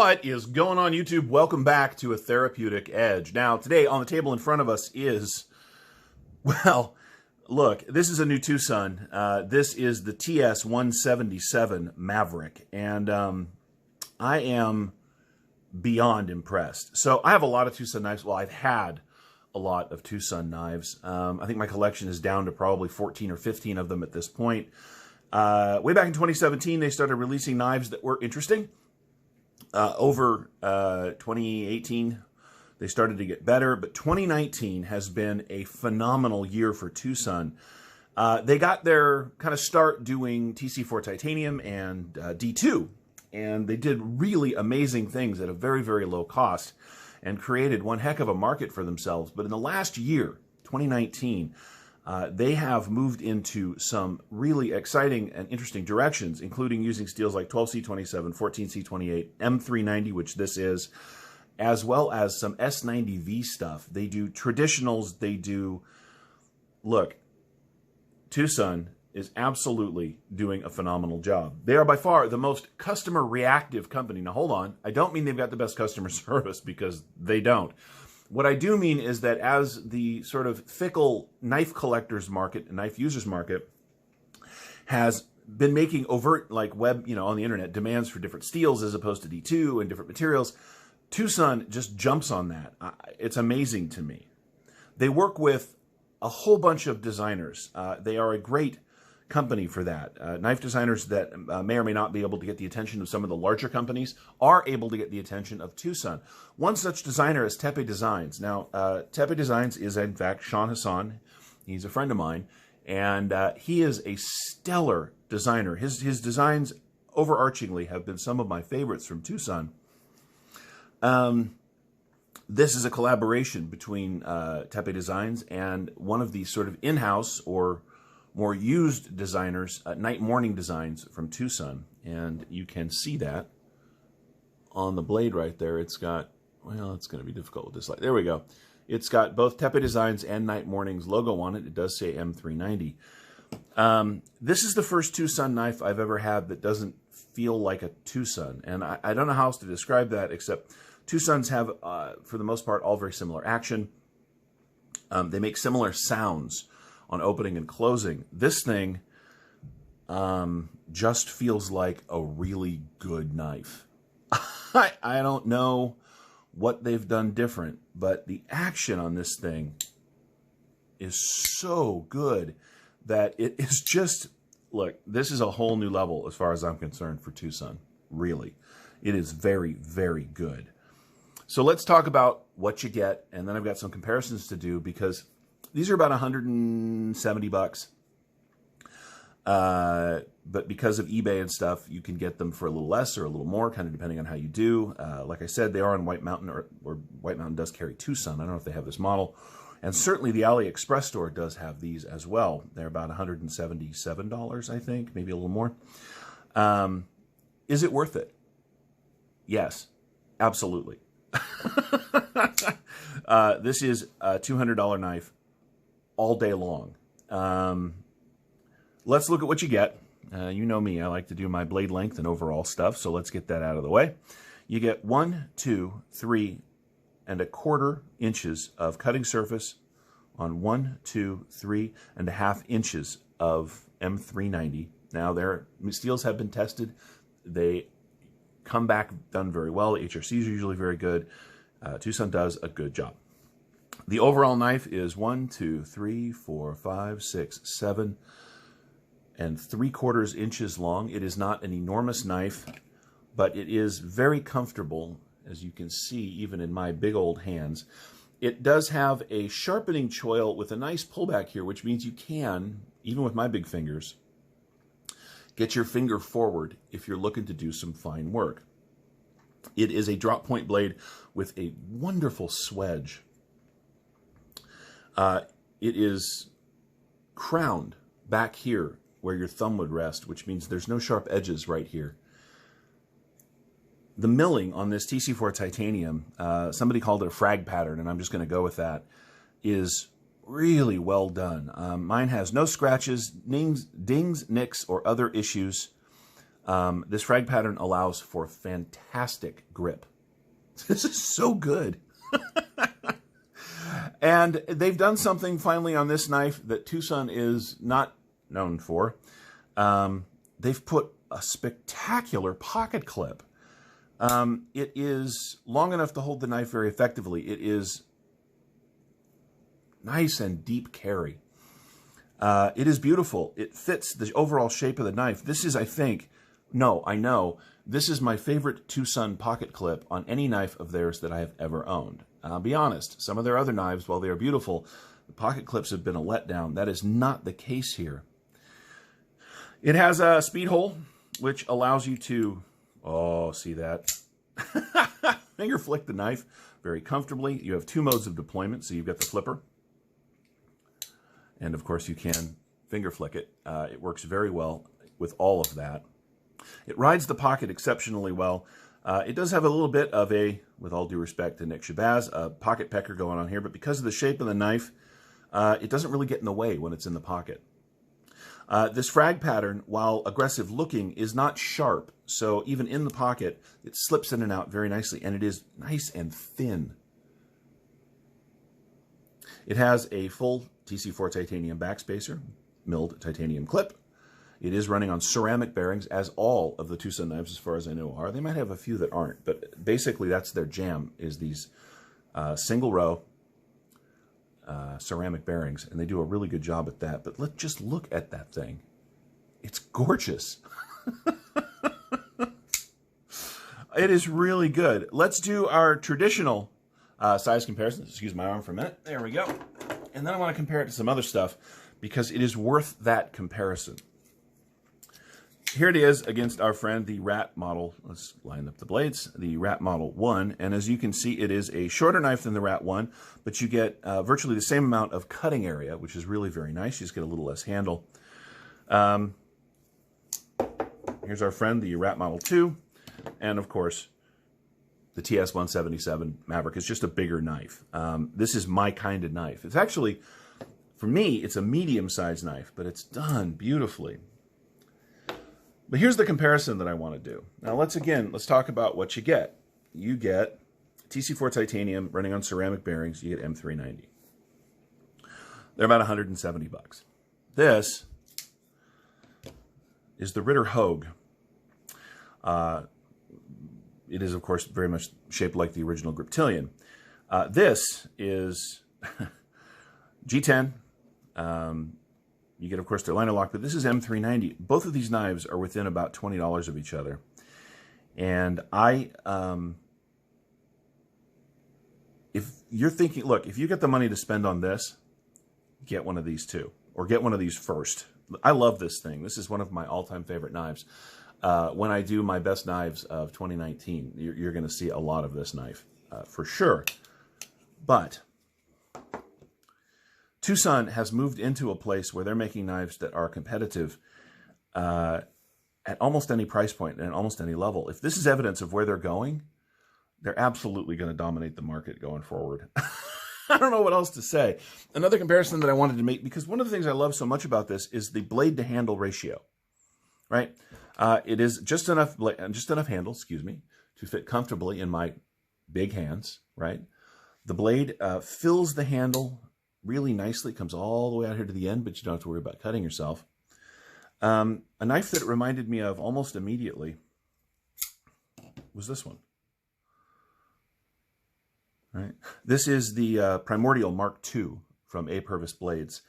What is going on, YouTube? Welcome back to A Therapeutic Edge. Now, today on the table in front of us is, well, look, this is a new Twosun. This is the TS177 Maverick, and I am beyond impressed. So I have a lot of Twosun knives. Well, I've had a lot of Twosun knives. I think my collection is down to probably 14 or 15 of them at this point. Way back in 2017, they started releasing knives that were interesting. Over 2018, they started to get better, but 2019 has been a phenomenal year for Twosun. They got their kind of start doing TC4 titanium and D2, and they did really amazing things at a very, very low cost and created one heck of a market for themselves. But in the last year, 2019, they have moved into some really exciting and interesting directions, including using steels like 12C27, 14C28, M390, which this is, as well as some S90V stuff. They do traditionals. They do, look, Twosun is absolutely doing a phenomenal job. They are by far the most customer reactive company. Now, hold on. I don't mean they've got the best customer service, because they don't. What I do mean is that as the sort of fickle knife collectors market and knife users market has been making overt, like web, on the internet, demands for different steels as opposed to D2 and different materials, Twosun just jumps on that. It's amazing to me. They work with a whole bunch of designers. They are a great company for that. Knife designers that may or may not be able to get the attention of some of the larger companies are able to get the attention of Twosun. One such designer is Tepe Designs. Now, Tepe Designs is, in fact, Sean Hassan. He's a friend of mine, and he is a stellar designer. His designs, overarchingly, have been some of my favorites from Twosun. This is a collaboration between Tepe Designs and one of the sort of in-house or more used designers, Night Morning Designs from Twosun. And you can see that on the blade right there. It's got, well, it's going to be difficult with this light. There we go. It's got both Tepe Designs and Night Morning's logo on it. It does say M390. This is the first Twosun knife I've ever had that doesn't feel like a Twosun. And I don't know how else to describe that, except Twosuns have, for the most part, all very similar action. They make similar sounds on opening and closing. This thing just feels like a really good knife. I don't know what they've done different, but the action on this thing is so good that it is just, look, this is a whole new level as far as I'm concerned for Twosun, really. It is very, very good. So let's talk about what you get, and then I've got some comparisons to do, because these are about 170 bucks. But because of eBay and stuff, you can get them for a little less or a little more, kind of depending on how you do. Like I said, they are on White Mountain, or White Mountain does carry Twosun. I don't know if they have this model. And certainly the AliExpress store does have these as well. They're about $177, I think, maybe a little more. Is it worth it? Yes, absolutely. This is a $200 knife all day long. Let's look at what you get. You know me, I like to do my blade length and overall stuff, so let's get that out of the way. You get 1, 2, 3 1/4 inches of cutting surface on 1, 2, 3 1/2 inches of M390. Now, their steels have been tested. They come back done very well. HRCs are usually very good. Twosun does a good job. The overall knife is 1, 2, 3, 4, 5, 6, 7 3/4 inches long. It is not an enormous knife, but it is very comfortable, as you can see, even in my big old hands. It does have a sharpening choil with a nice pullback here, which means you can, even with my big fingers, get your finger forward if you're looking to do some fine work. It is a drop point blade with a wonderful swedge. It is crowned back here where your thumb would rest, which means there's no sharp edges right here. The milling on this TC4 titanium, somebody called it a frag pattern, and I'm just going to go with that, is really well done. Mine has no scratches, dings, nicks, or other issues. This frag pattern allows for fantastic grip. This is so good. And they've done something finally on this knife that Twosun is not known for. They've put a spectacular pocket clip. It is long enough to hold the knife very effectively. It is nice and deep carry. It is beautiful. It fits the overall shape of the knife. This is, I know, this is my favorite Twosun pocket clip on any knife of theirs that I have ever owned. I'll be honest, some of their other knives, while they are beautiful, the pocket clips have been a letdown. That is not the case here. It has a speed hole, which allows you to, oh, see that? Finger flick the knife very comfortably. You have two modes of deployment, so you've got the flipper. And of course you can finger flick it. It works very well with all of that. It rides the pocket exceptionally well. It does have a little bit of a, with all due respect to Nick Shabazz, a pocket pecker going on here, but because of the shape of the knife, it doesn't really get in the way when it's in the pocket. This frag pattern, while aggressive looking, is not sharp, so even in the pocket, it slips in and out very nicely, and it is nice and thin. It has a full TC4 titanium backspacer, milled titanium clip. It is running on ceramic bearings, as all of the Twosun knives, as far as I know, are. They might have a few that aren't, but basically that's their jam, is these single row ceramic bearings, and they do a really good job at that. But let's just look at that thing. It's gorgeous. It is really good. Let's do our traditional size comparisons. Excuse my arm for a minute. There we go. And then I want to compare it to some other stuff because it is worth that comparison. Here it is against our friend, the Rat Model. Let's line up the blades. The Rat Model 1. And as you can see, it is a shorter knife than the Rat 1, but you get virtually the same amount of cutting area, which is really very nice. You just get a little less handle. Here's our friend, the Rat Model 2. And of course, the TS177 Maverick is just a bigger knife. This is my kind of knife. It's actually, for me, it's a medium-sized knife, but it's done beautifully. But here's the comparison that I want to do. Now, let's talk about what you get. You get TC4 titanium running on ceramic bearings. You get M390. They're about 170 bucks. This is the Ritter Hogue. It is, of course, very much shaped like the original Griptilian. This is G10. You get, of course, their liner lock, but this is M390. Both of these knives are within about $20 of each other. And if you're thinking, look, if you get the money to spend on this, get one of these too, or get one of these first. I love this thing. This is one of my all-time favorite knives. When I do my best knives of 2019, you're going to see a lot of this knife for sure. But Twosun has moved into a place where they're making knives that are competitive at almost any price point and at almost any level. If this is evidence of where they're going, they're absolutely going to dominate the market going forward. I don't know what else to say. Another comparison that I wanted to make, because one of the things I love so much about this is the blade to handle ratio, right? It is just enough handle, to fit comfortably in my big hands, right? The blade fills the handle really nicely. It comes all the way out here to the end, but you don't have to worry about cutting yourself. A knife that it reminded me of almost immediately was this one. Right? This is the Primordial Mark II from A. Purvis Blades.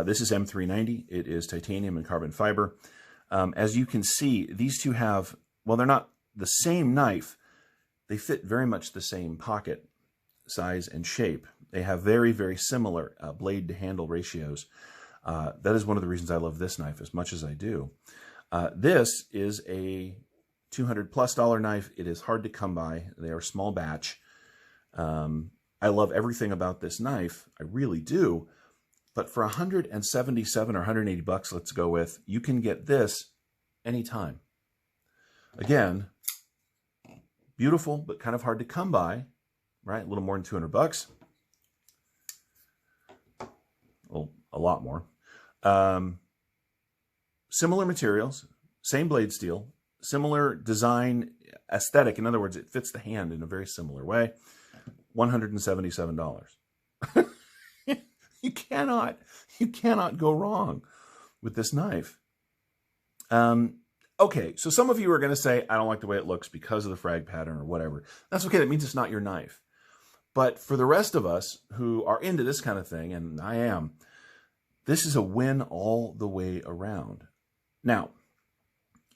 This is M390. It is titanium and carbon fiber. As you can see, these two have, well, they're not the same knife. They fit very much the same pocket size and shape. They have very, very similar blade to handle ratios. That is one of the reasons I love this knife as much as I do. This is a $200+ knife. It is hard to come by. They are small batch. I love everything about this knife. I really do. But for 177 or 180 bucks, let's go with, you can get this anytime. Again, beautiful, but kind of hard to come by, right? A little more than 200 bucks. Well, a lot more. Similar materials, same blade steel, similar design aesthetic. In other words, it fits the hand in a very similar way. $177. You cannot go wrong with this knife. Okay, so some of you are going to say, I don't like the way it looks because of the frag pattern or whatever. That's okay. That means it's not your knife. But for the rest of us who are into this kind of thing, and I am, this is a win all the way around. Now,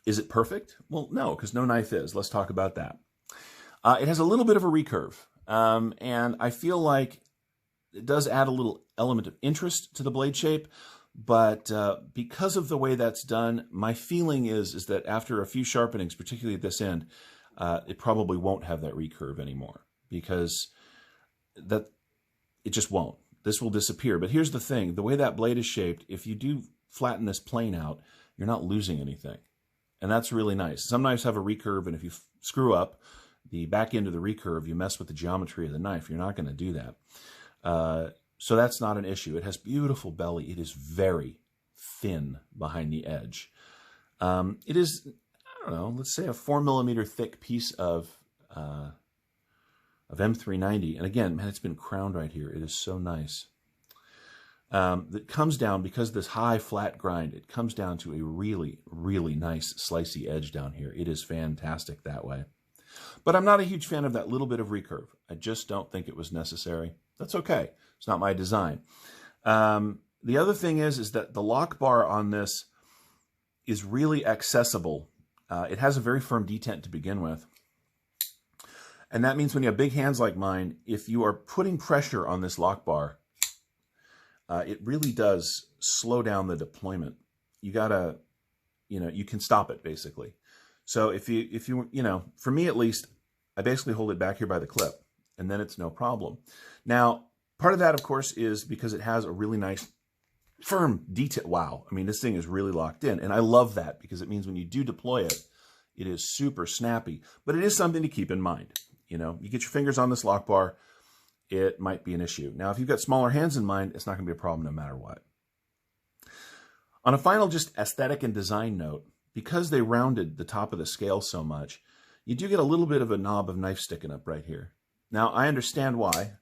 is it perfect? Well, no, because no knife is. Let's talk about that. It has a little bit of a recurve, and I feel like it does add a little element of interest to the blade shape. But because of the way that's done, my feeling is that after a few sharpenings, particularly at this end, it probably won't have that recurve anymore, because it just won't. This will disappear. But here's the thing. The way that blade is shaped, if you do flatten this plane out, you're not losing anything. And that's really nice. Some knives have a recurve, and if you screw up the back end of the recurve, you mess with the geometry of the knife. You're not going to do that. So that's not an issue. It has beautiful belly. It is very thin behind the edge. It is, I don't know, let's say a 4mm thick piece of M390. And again, man, it's been crowned right here. It is so nice. It comes down, because of this high flat grind, it comes down to a really, really nice slicey edge down here. It is fantastic that way. But I'm not a huge fan of that little bit of recurve. I just don't think it was necessary. That's okay. It's not my design. The other thing is that the lock bar on this is really accessible. It has a very firm detent to begin with. And that means when you have big hands like mine, if you are putting pressure on this lock bar, it really does slow down the deployment. You gotta, you can stop it basically. So if you, for me at least, I basically hold it back here by the clip, and then it's no problem. Now, part of that, of course, is because it has a really nice, firm detent. Wow. I mean, this thing is really locked in, and I love that, because it means when you do deploy it, it is super snappy. But it is something to keep in mind. You get your fingers on this lock bar, it might be an issue. Now, if you've got smaller hands in mind, it's not going to be a problem no matter what. On a final just aesthetic and design note, because they rounded the top of the scale so much, you do get a little bit of a knob of knife sticking up right here. Now, I understand why,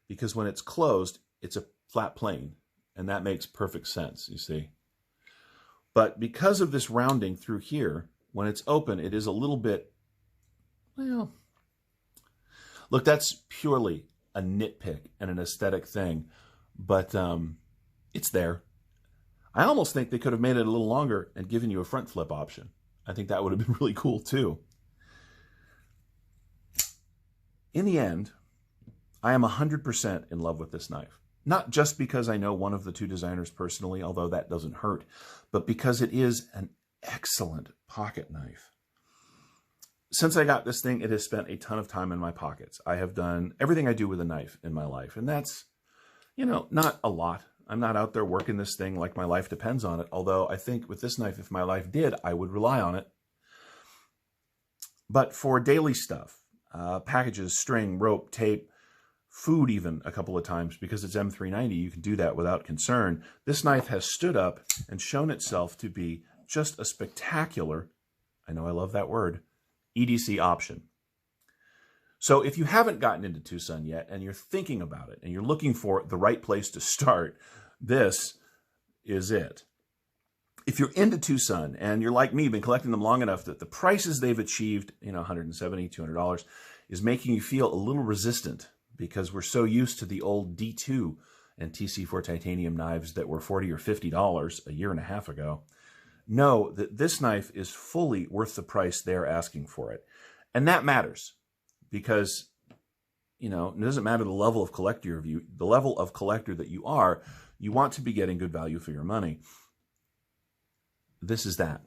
because when it's closed, it's a flat plane, and that makes perfect sense, you see. But because of this rounding through here, when it's open, it is a little bit, well, look, that's purely a nitpick and an aesthetic thing, but it's there. I almost think they could have made it a little longer and given you a front flip option. I think that would have been really cool too. In the end, I am 100% in love with this knife. Not just because I know one of the two designers personally, although that doesn't hurt, but because it is an excellent pocket knife. Since I got this thing, it has spent a ton of time in my pockets. I have done everything I do with a knife in my life, and that's, not a lot. I'm not out there working this thing like my life depends on it, although I think with this knife, if my life did, I would rely on it. But for daily stuff, packages, string, rope, tape, food even a couple of times, because it's M390, you can do that without concern. This knife has stood up and shown itself to be just a spectacular, I know I love that word, EDC option. So if you haven't gotten into Twosun yet and you're thinking about it and you're looking for the right place to start, this is it. If you're into Twosun and you're like me, been collecting them long enough that the prices they've achieved, $170, $200, is making you feel a little resistant, because we're so used to the old D2 and TC4 titanium knives that were $40 or $50 a year and a half ago, know that this knife is fully worth the price they're asking for it. And that matters, because, it doesn't matter the level of collector that you are, you want to be getting good value for your money. This is that.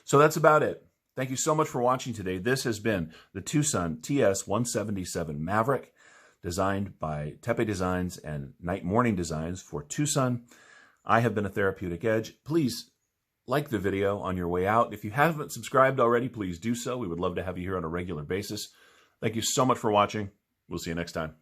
So that's about it. Thank you so much for watching today. This has been the Twosun TS177 Maverick, designed by Tepe Designs and Night Morning Designs for Twosun. I have been a Therapeutic Edge. Please like the video on your way out. If you haven't subscribed already, please do so. We would love to have you here on a regular basis. Thank you so much for watching. We'll see you next time.